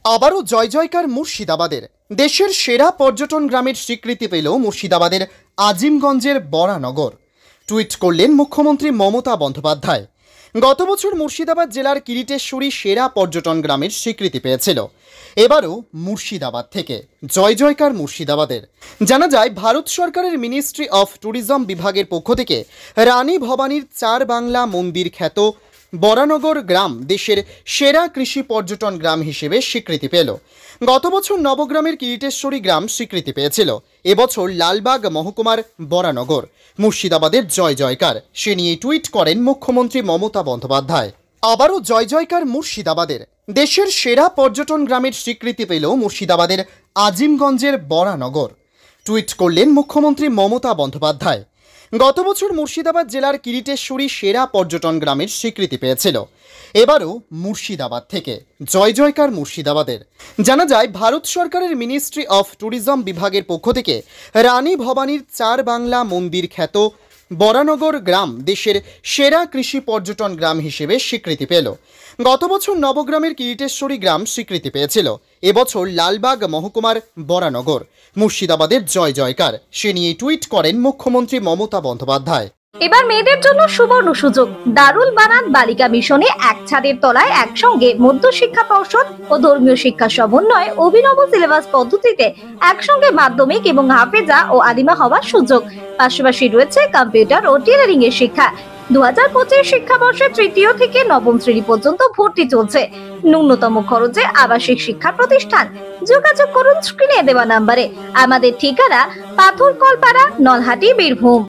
আবারও জয় জয়কার মুর্শিদাবাদের। দেশের সেরা পর্যটন গ্রামের স্বীকৃতি পেল মুর্শিদাবাদের আজিমগঞ্জের বরানগর। টুইট করলেন মুখ্যমন্ত্রী মমতা বন্দ্যোপাধ্যায়। গত বছর মুর্শিদাবাদ জেলার কিরিটেশ্বরী সেরা পর্যটন গ্রামের স্বীকৃতি পেয়েছিল। এবারও মুর্শিদাবাদ থেকে জয় জয়কার মুর্শিদাবাদের। জানা যায়, ভারত সরকারের মিনিস্ট্রি অফ ট্যুরিজম বিভাগের পক্ষ থেকে রানী ভবানীর চার বাংলা মন্দির খ্যাত বরানগর গ্রাম দেশের সেরা কৃষি পর্যটন গ্রাম হিসেবে স্বীকৃতি পেল। গত বছর নবগ্রামের কিরিটেশ্বরী গ্রাম স্বীকৃতি পেয়েছিল। এবছর লালবাগ মহকুমার বরানগর। মুর্শিদাবাদের জয় জয়কার, সে নিয়ে টুইট করেন মুখ্যমন্ত্রী মমতা বন্দ্যোপাধ্যায়। আবারও জয় জয়কার মুর্শিদাবাদের। দেশের সেরা পর্যটন গ্রামের স্বীকৃতি পেল মুর্শিদাবাদের আজিমগঞ্জের বরানগর। টুইট করলেন মুখ্যমন্ত্রী মমতা বন্দ্যোপাধ্যায়। গত বছর মুর্শিদাবাদ জেলার কিরিটেশ্বরী সেরা পর্যটন গ্রামের স্বীকৃতি পেয়েছিল। এবারও মুর্শিদাবাদ থেকে জয় জয়কার মুর্শিদাবাদের। জানা যায়, ভারত সরকারের মিনিস্ট্রি অফ ট্যুরিজম বিভাগের পক্ষ থেকে রানী ভবানীর চার বাংলা মন্দির খ্যাত বরানগর গ্রাম দেশের সেরা কৃষি পর্যটন গ্রাম হিসেবে স্বীকৃতি পেল। গত বছর নবগ্রামের কিরিটেশ্বরী গ্রাম স্বীকৃতি পেয়েছিল। এবছর লালবাগ মহকুমার বরানগর। মুর্শিদাবাদের জয় জয়কার, সে নিয়ে টুইট করেন মুখ্যমন্ত্রী মমতা বন্দ্যোপাধ্যায়। এবার মেয়েদের জন্য সুবর্ণ সুযোগ। দারুল বানাত বালিকা মিশনে এক ছাদের তলায় একসঙ্গে মধ্য শিক্ষা পর্ষদ ও ধর্মীয় শিক্ষা সমন্বয়ে অভিনব সিলেবাস পদ্ধতিতে একসঙ্গে মাধ্যমিক এবং হাফেজা ও আলিমা হওয়ার সুযোগ। পাশাপাশি রয়েছে কম্পিউটার ও টেলারিং এর শিক্ষা। 2025 শিক্ষাবর্ষে তৃতীয় থেকে নবম শ্রেণী পর্যন্ত ভর্তি চলছে। ন্যূনতম খরচে আবাসিক শিক্ষা প্রতিষ্ঠান। যোগাযোগ করুন স্ক্রিনে দেওয়া নম্বরে। আমাদের ঠিকানা পাথরকলপাড়া, নলহাটি, বীরভূম।